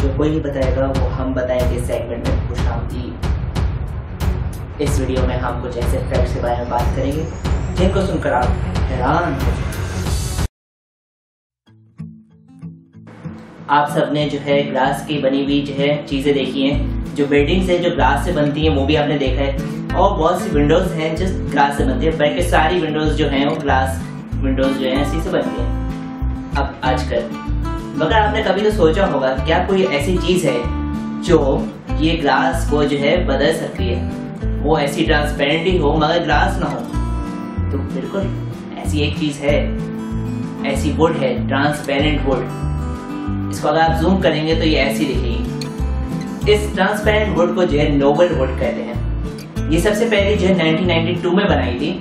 जो कोई नहीं बताएगा वो हम बताएंगे इस सेगमेंट में खुशआमदी। इस वीडियो में हम कुछ ऐसे फैक्ट्स के बारे में बात करेंगे जिनको सुनकर आप हैरान हो जाएंगे। आप सबने जो है ग्लास की बनी हुई जो है चीज़ें देखी हैं, जो बिल्डिंग्स है जो ग्लास से बनती हैं वो भी आपने देखा है, और बहुत सी विंडोज हैं जो ग्लास से बनती है। बल्कि सारी विंडोज जो हैं वो ग्लास विंडोज जो हैं इसी से बनती हैं अब आजकल। मगर आपने कभी तो सोचा होगा क्या कोई ऐसी चीज़ है जो ये ग्लास को जो है बदल सकती है, वो ऐसी ट्रांसपेरेंट ही हो मगर ग्लास ना हो? तो बिल्कुल ऐसी एक चीज़ है, ऐसी वुड है, ट्रांसपेरेंट वुड। इसको अगर आप जूम करेंगे तो ये ऐसी दिखेगी। इस ट्रांसपेरेंट वुड को जो है नोबल वुड कहते हैं। ये सबसे पहले जो है 1992 में बनाई थी,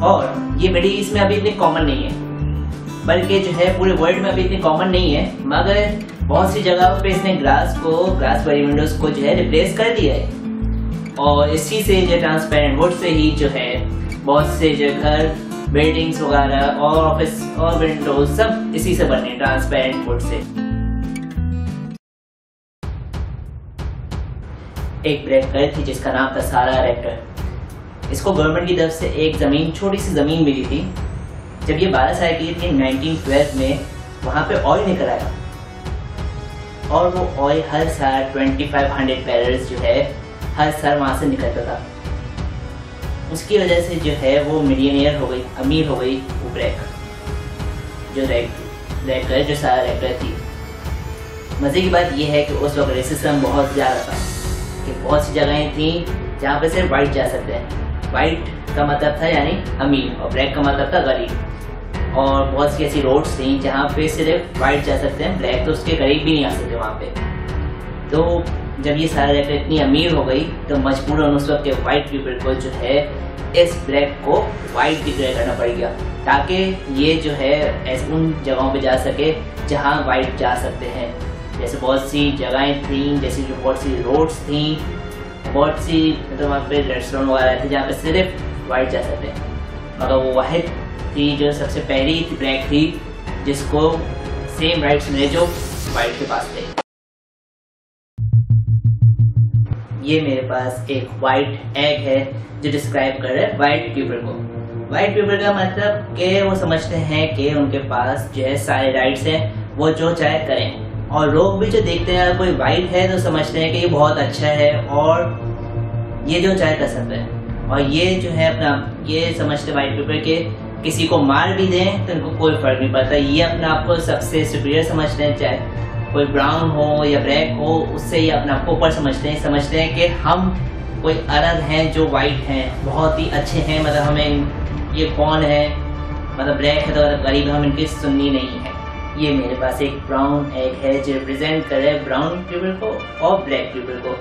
और ये बड़ी इसमें अभी इतनी कॉमन नहीं है, बल्कि जो है पूरे वर्ल्ड में अभी इतनी कॉमन नहीं है। मगर बहुत सी जगहों पे इसने ग्लास वाली विंडोज को जो है रिप्लेस कर दिया है, और इसी से जो ट्रांसपेरेंट वुड से ही जो है बहुत से जो घर, बिल्डिंग्स वगैरह और ऑफिस और विंडोज सब इसी से बने, ट्रांसपेरेंट वुड से। एक ब्रेकर थी जिसका नाम था सारा रेक्टर। इसको गवर्नमेंट की तरफ से एक जमीन, छोटी सी जमीन मिली थी। जब ये 12 साल की थी 1912 में, वहाँ पे ऑयल निकल आया, और वो ऑयल हर साल 2500 बैरल्स जो है हर साल वहाँ से निकलता था। उसकी वजह से जो है वो मिलियनियर हो गई, अमीर हो गई वो ब्रेकर जो सारा रेक्टर थी। मज़े की बात यह है कि उस वक्त रेसिज्म बहुत ज़्यादा था, कि बहुत सी जगहें थी जहाँ पे सिर्फ वाइट जा सकते हैं। वाइट का मतलब था यानी अमीर, और ब्लैक का मतलब था गरीब। और बहुत सी ऐसी रोड्स थी जहाँ पे सिर्फ वाइट जा सकते हैं, ब्लैक तो उसके करीब भी नहीं आ सकते वहाँ पे। तो जब ये सारा रेक्टर इतनी अमीर हो गई तो मजबूरन उस वक्त के वाइट पीपल को जो है इस ब्लैक को वाइट डिक्लेयर करना पड़ गया, ताकि ये जो है ऐसे उन जगहों पे जा सके जहाँ वाइट जा सकते हैं। जैसे बहुत सी जगहें थी, जैसे जो बहुत सी रोड्स थी, बहुत सी मतलब वहाँ पे रेस्टोरेंट वगैरह थे जहाँ पे सिर्फ वाइट जा सकते हैं। मगर वो वाहिद थी जो सबसे पहली ब्लैक थी जिसको सेम राइट्स मिले जो वाइट के पास थे। ये मेरे पास एक वाइट एग है जो डिस्क्राइब कर रहा है वाइट पीपल को। वाइट पीपल का मतलब कि वो समझते हैं कि उनके पास जो है सारे राइट्स हैं, वो जो चाहे करें। और लोग भी जो देखते हैं कोई वाइट है तो समझते हैं कि ये बहुत अच्छा है और ये जो चाहे कर सकता है। और ये जो है अपना ये समझते वाइट पीपल के किसी को मार भी दें तो इनको कोई फर्क नहीं पड़ता। ये अपने आप को सबसे सुपीरियर समझते हैं, चाहे कोई ब्राउन हो या ब्लैक हो, उससे ये अपने आप को ऊपर समझते हैं कि हम कोई अलग हैं जो वाइट हैं, बहुत ही अच्छे हैं। मतलब हमें ये कौन है, मतलब ब्लैक है तो गरीब, हम इनकी सुननी नहीं है। ये मेरे पास एक ब्राउन एग है जो रिप्रेजेंट करे ब्राउन पीपल को और ब्लैक पीपल को,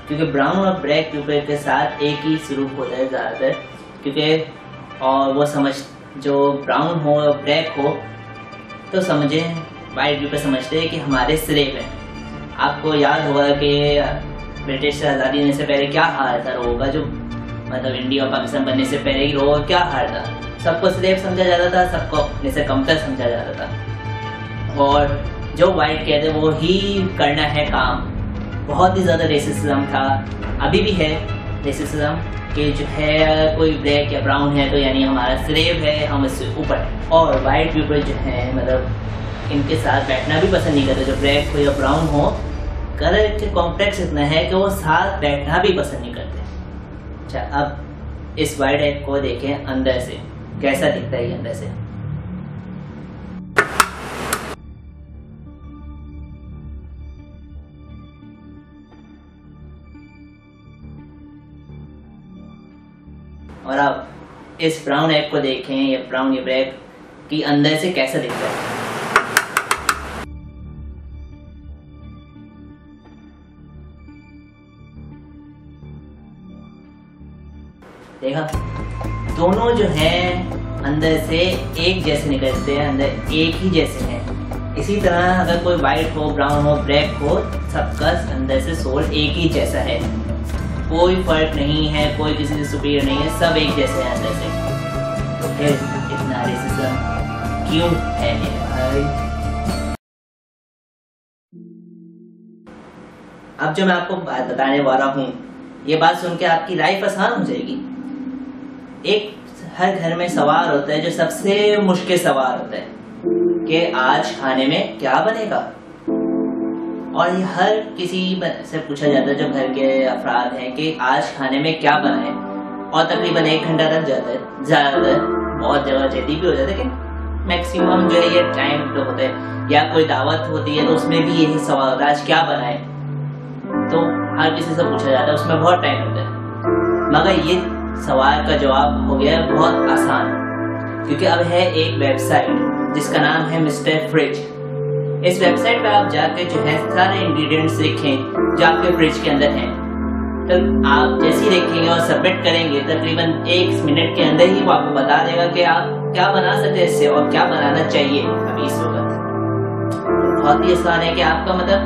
क्योंकि ब्राउन और ब्लैक पीपल के साथ एक ही स्वरूप होता है ज़्यादातर। क्योंकि और वो समझ जो ब्राउन हो और ब्लैक हो तो समझें वाइट पीपल समझते हैं कि हमारे स्लेव हैं। आपको याद होगा कि ब्रिटिश से आज़ादी देने से पहले क्या हाल था लोगों का, जो मतलब इंडिया और पाकिस्तान बनने से पहले ही लोगों का क्या हाल था। सबको स्लेव समझा जाता था, सबको अपने से कमतर समझा जाता था, और जो वाइट कहते वो ही करना है काम। बहुत ही ज़्यादा रेसिज्म था, अभी भी है रेसिज्म, कि जो है कोई ब्लैक या ब्राउन है तो यानी हमारा स्लेव है, हम इससे ऊपर। और वाइट पीपल जो है मतलब इनके साथ बैठना भी पसंद नहीं करते, जो ब्लैक हो या ब्राउन हो। कलर के कॉम्प्लेक्स इतना है कि वो साथ बैठना भी पसंद नहीं करते। अच्छा, अब इस वाइट एग को देखें अंदर से कैसा दिखता है। ये अंदर से और अब इस ब्राउन एग को देखें, या ब्राउन या ब्लैक की अंदर से कैसा दिखता है। देखा, दोनों जो हैं अंदर से एक जैसे निकलते हैं, अंदर एक ही जैसे हैं। इसी तरह अगर कोई वाइट हो, ब्राउन हो, ब्लैक हो, सबका अंदर से सोल एक ही जैसा है, कोई फर्क नहीं है, कोई किसी से सुपीरियर नहीं है, सब एक जैसे हैं अंदर से। तो फिर इतना रेसिज्म क्यों है मेरे भाई? अब जो मैं आपको बात बताने वाला हूँ, ये बात सुन के आपकी लाइफ आसान हो जाएगी। एक हर घर में सवाल होता है जो सबसे मुश्किल सवाल होता है कि आज खाने में क्या बनेगा। और ये हर किसी से पूछा जाता है जो घर के अफराद हैं कि आज खाने में क्या बनाए, और तकरीबन 1 घंटा लग जाता है, ज़्यादातर बहुत जगह जल्दी भी हो जाता है कि मैक्सिमम जो है ये टाइम तो होता है। या कोई दावत होती है तो उसमें भी यही सवाल होता है आज क्या बनाए, तो हर किसी से पूछा जाता है, उसमें बहुत टाइम लगता है। मगर ये सवाल का जवाब हो गया बहुत आसान, क्योंकि अब है एक वेबसाइट जिसका नाम है मिस्टर फ्रिज। इस वेबसाइट पे आप जाके जो है सारे इंग्रेडिएंट्स लिखें जो आपके फ्रिज के अंदर हैं, तो आप जैसे ही लिखेंगे और सबमिट करेंगे तकरीबन 1 मिनट के अंदर ही वो आपको बता देगा कि आप क्या बना सकते हैं इससे और क्या बनाना चाहिए अभी इस वक्त। बहुत ही आसान है कि आपका मतलब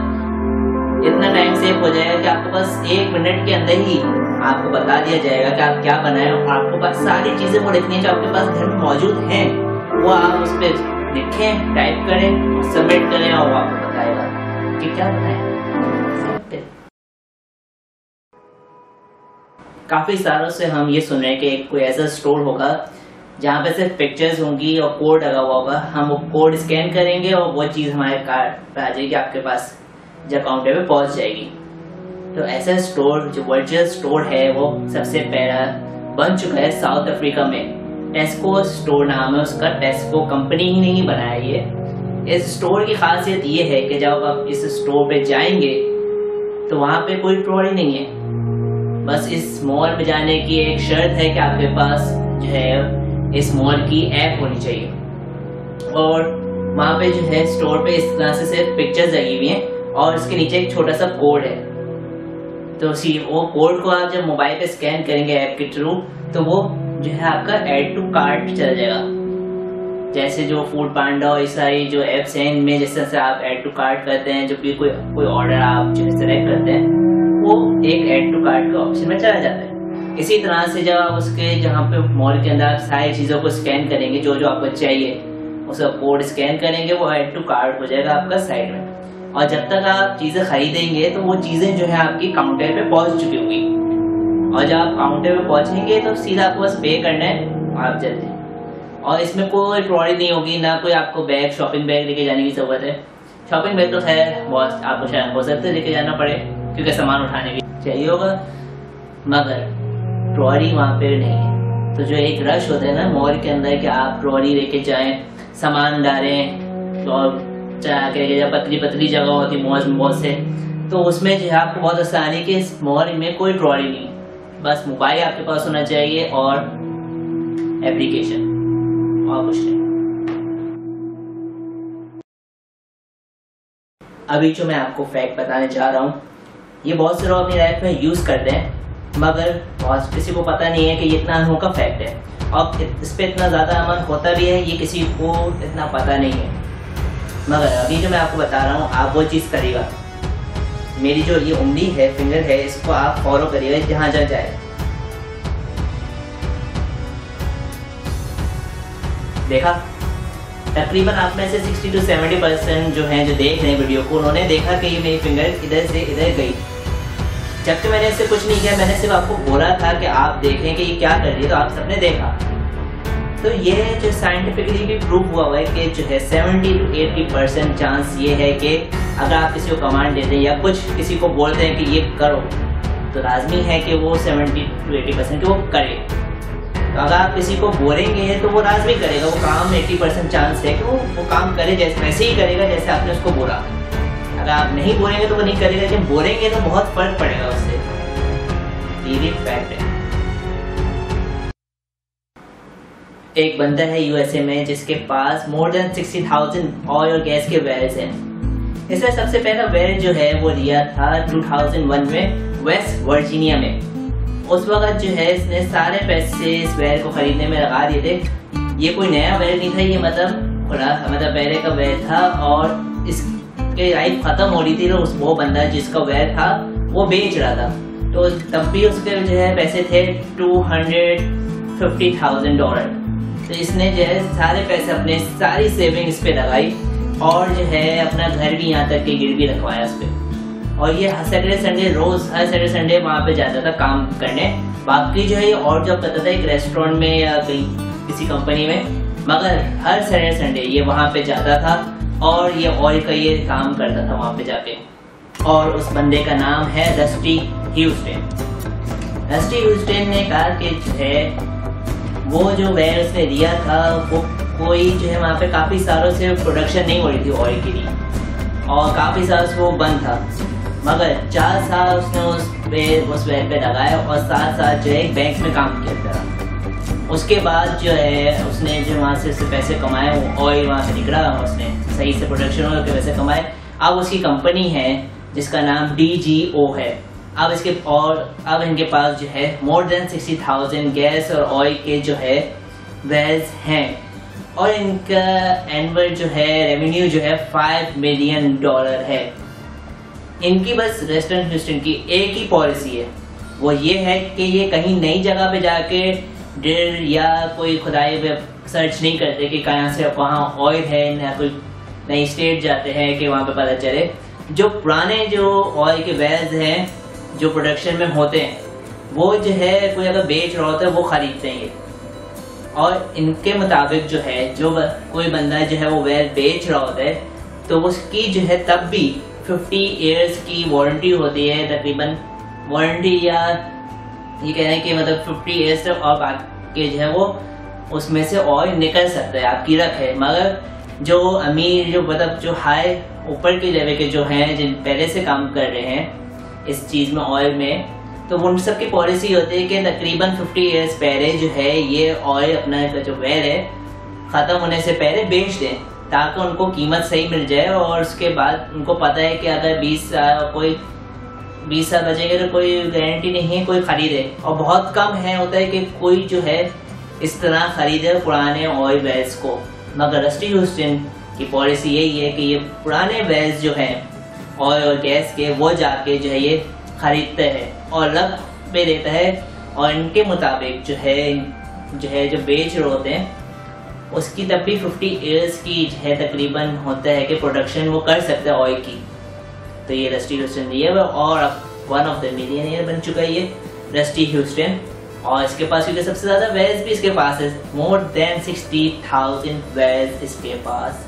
इतना टाइम सेव हो जाएगा कि आपको बस 1 मिनट के अंदर ही आपको बता दिया जाएगा कि आप क्या बनाएं, और आपको बस सारी चीजें वो लिखनी है जो आपके पास घर में मौजूद हैं, वो आप उस पर लिखें, टाइप करें, सबमिट करें और वो आपको बताएगा कि क्या बनाएं। काफी सालों से हम ये सुन रहे हैं कि कोई ऐसा स्टोर होगा जहाँ पे सिर्फ पिक्चर्स होंगी और कोड लगा हुआ होगा, हम वो कोड स्कैन करेंगे और वो चीज हमारे कार्ड पे आ जाएगी, आपके पास जो काउंटर पे पहुंच जाएगी। तो ऐसा स्टोर जो वर्चुअल स्टोर है वो सबसे पहला बन चुका है साउथ अफ्रीका में। टेस्को स्टोर नाम है उसका, टेस्को कंपनी ही नहीं बनाया ये। इस स्टोर की खासियत ये है कि जब आप इस स्टोर पे जाएंगे तो वहाँ पे कोई ट्रॉली नहीं है, बस इस मॉल में जाने की एक शर्त है कि आपके पास जो है इस मॉल की ऐप होनी चाहिए, और वहाँ पे जो है स्टोर पे इस तरह से सिर्फ पिक्चर्स लगी हुई हैं और इसके नीचे एक छोटा सा कोड है। तो वो कोड को आप जब मोबाइल पे स्कैन करेंगे ऐप के थ्रू, तो वो जो है आपका ऐड टू कार्ट चल जाएगा। जैसे जो फूड पांडा और सारी जो एप्स हैं इनमें जिस तरह से आप ऐड टू कार्ट करते हैं, जब भी कोई ऑर्डर आप जो है सेलेक्ट करते हैं वो एक ऐड टू कार्ट का ऑप्शन में चला जाता है। इसी तरह से जब आप उसके जहाँ पे मॉल के अंदर आप सारी चीज़ों को स्कैन करेंगे, जो जो आपको चाहिए उसका कोड स्कैन करेंगे, वो ऐड टू कार्ट हो जाएगा आपका साइड में। और जब तक आप चीज़ें खरीदेंगे तो वो चीज़ें जो है आपकी काउंटर पे पहुंच चुकी होंगी, और जब आप काउंटर पे पहुंचेंगे तो सीधा आपको बस पे करना है, आप जल्दी। और इसमें कोई ट्रॉली नहीं होगी, ना कोई आपको बैग शॉपिंग बैग लेके जाने की जरूरत है। शॉपिंग बैग तो खैर बहुत आपको शायद हो सकता है लेके जाना पड़े क्योंकि सामान उठाने की चाहिए होगा, मगर ट्रॉली वहाँ पे नहीं है। तो जो एक रश होता है ना मॉल के अंदर कि आप ट्रॉली लेके जाएं, सामान डालें, और चला के जब पतली पतली जगह होती मॉल में बहुत से, तो उसमें जो है आपको बहुत आसानी कि इस मॉल में कोई ट्रॉली नहीं, बस मोबाइल आपके पास होना चाहिए और एप्लीकेशन, और कुछ नहीं। अभी जो मैं आपको फैक्ट बताने जा रहा हूँ ये बहुत से लोग अपनी लाइफ में यूज करते हैं, मगर बहुत किसी को पता नहीं है कि ये इतना अनोखा फैक्ट है, और इस पे इतना ज्यादा अमल होता भी है ये किसी को इतना पता नहीं है। मगर अभी जो मैं आपको बता रहा हूँ आप वो चीज़ करिएगा। मेरी जो ये उंगली है, फिंगर है, इसको आप फॉलो करिएगा जहाँ जहाँ जाए। देखा, तकरीबन आप में से 60 to 70% जो हैं जो देख रहे हैं वीडियो को, उन्होंने देखा कि ये मेरी फिंगर इधर से इधर गई, जबकि मैंने इससे कुछ नहीं किया। मैंने सिर्फ आपको बोला था कि आप देखें कि ये क्या कर रही है, तो आप सबने देखा। तो ये जो साइंटिफिकली भी प्रूव हुआ है कि जो है 70 to 80% चांस ये है कि अगर आप किसी को कमांड देते हैं या कुछ किसी को बोलते हैं कि ये करो, तो लाजमी है कि वो 70 to 80% वो करे। तो अगर आप किसी को बोलेंगे तो वो लाजमी करेगा वो काम, 80% चांस है कि वो काम करे जैसे वैसे ही करेगा जैसे आपने उसको बोला। अगर आप नहीं बोलेंगे तो वो नहीं करेगा, जब बोलेंगे तो बहुत फर्क पड़ेगा उससे। ये भी फैक्ट है। एक बंदा है यूएसए में जिसके पास मोर देन 60,000 ऑयल और गैस के वेल्स हैं। इसने सबसे पहला वेल जो है वो लिया था 2001 में वेस्ट वर्जीनिया में। उस वक्त जो है इसने सारे पैसे इस वेल को खरीदने में लगा दिए थे। ये कोई नया वेल नहीं था, ये मतलब पहले का वेल था, और इसके लाइफ खत्म हो रही थी। तो वो बंदा जिसका वेल था वो बेच रहा था, तो तब भी उसके जो है पैसे थे $250,000। तो इसने जो है सारे पैसे अपने सारी सेविंग इस पे लगाई, और जो है अपना घर भी यहाँ तक कि गिरवी रखवाया उस पे। और ये सैटरडे संडे रोज हर सैटरडे संडे वहाँ पे जाता था काम करने। बाकी जो है ये और जॉब करता था एक रेस्टोरेंट में या कहीं किसी कंपनी में, मगर हर सैटरडे संडे ये वहाँ पे जाता था और ये ऑयल का ये काम करता था वहाँ पे जाके। और उस बंदे का नाम है रस्टी ह्यूस्टन। रस्टी ह्यूस्टन ने कहा कि जो है वो जो वेयर उसने लिया था वो कोई जो है वहाँ पे काफ़ी सालों से प्रोडक्शन नहीं हो रही थी ऑयल की और काफ़ी साल से वो बंद था, मगर 4 साल उसने उस वेयर पे लगाया और 7 साल जो है एक बैंक में काम किया था। उसके बाद जो है उसने जो वहाँ से पैसे कमाए, वो ऑयल वहाँ से निकला, उसने सही से प्रोडक्शन हो के पैसे कमाए। अब उसकी कंपनी है जिसका नाम DGO है। अब इनके पास जो है मोर देन 60,000 गैस और ऑयल के जो है वेल्स हैं और इनका एनुअल जो है रेवेन्यू जो है $5 मिलियन है। इनकी बस रेस्टोरेंट ह्यूस्टन की एक ही पॉलिसी है, वो ये है कि ये कहीं नई जगह पे जाके ड्रिल या कोई खुदाई पे सर्च नहीं करते कि कहाँ से वहाँ ऑयल है, या कोई नई स्टेट जाते हैं कि वहाँ पे पता चले। जो पुराने जो ऑयल के वेल्स हैं जो प्रोडक्शन में होते हैं वो जो है कोई अगर बेच रहा होता है वो खरीदते हैं। और इनके मुताबिक जो है जो कोई बंदा जो है वो वेल बेच रहा होता है तो उसकी जो है तब भी 50 ईयर्स की वारंटी होती है तकरीबन, वारंटी या ये कह रहे हैं कि मतलब 50 ईयर्स तक, और बाकी जो है वो उसमें से ऑयल निकल सकता है, आपकी रख है। मगर जो अमीर जो मतलब जो हाई ऊपर के लेवल के जो हैं जिन पहले से काम कर रहे हैं इस चीज़ में ऑयल में, तो उन सबकी पॉलिसी होती है कि तकरीबन 50 ईयर्स पहले जो है ये ऑयल अपना जो वेल है ख़त्म होने से पहले बेच दें ताकि उनको कीमत सही मिल जाए। और उसके बाद उनको पता है कि अगर 20 साल बचेंगे तो कोई गारंटी नहीं है कोई खरीदे, और बहुत कम है होता है कि कोई जो है इस तरह खरीदे पुराने ऑयल वेल्स को। मगर रस्टी ह्यूस्टन की पॉलिसी यही है कि ये पुराने वेल्स जो हैं ऑयल और गैस के वो जाके जो है ये खरीदते हैं और रख पे देता है, और इनके मुताबिक जो है जो बेच रहे होते हैं उसकी तब भी 50 ईयर्स की जो है तकरीबन होता है कि प्रोडक्शन वो कर सकते हैं ऑयल की। तो ये रस्टी ह्यूस्टन ये है और अब वन ऑफ द मिलियनियर बन चुका है ये रस्टी ह्यूस्टन। और इसके पास क्योंकि सबसे ज़्यादा वेल्स भी इसके पास है, मोर देन 60,000 वेल्स इसके पास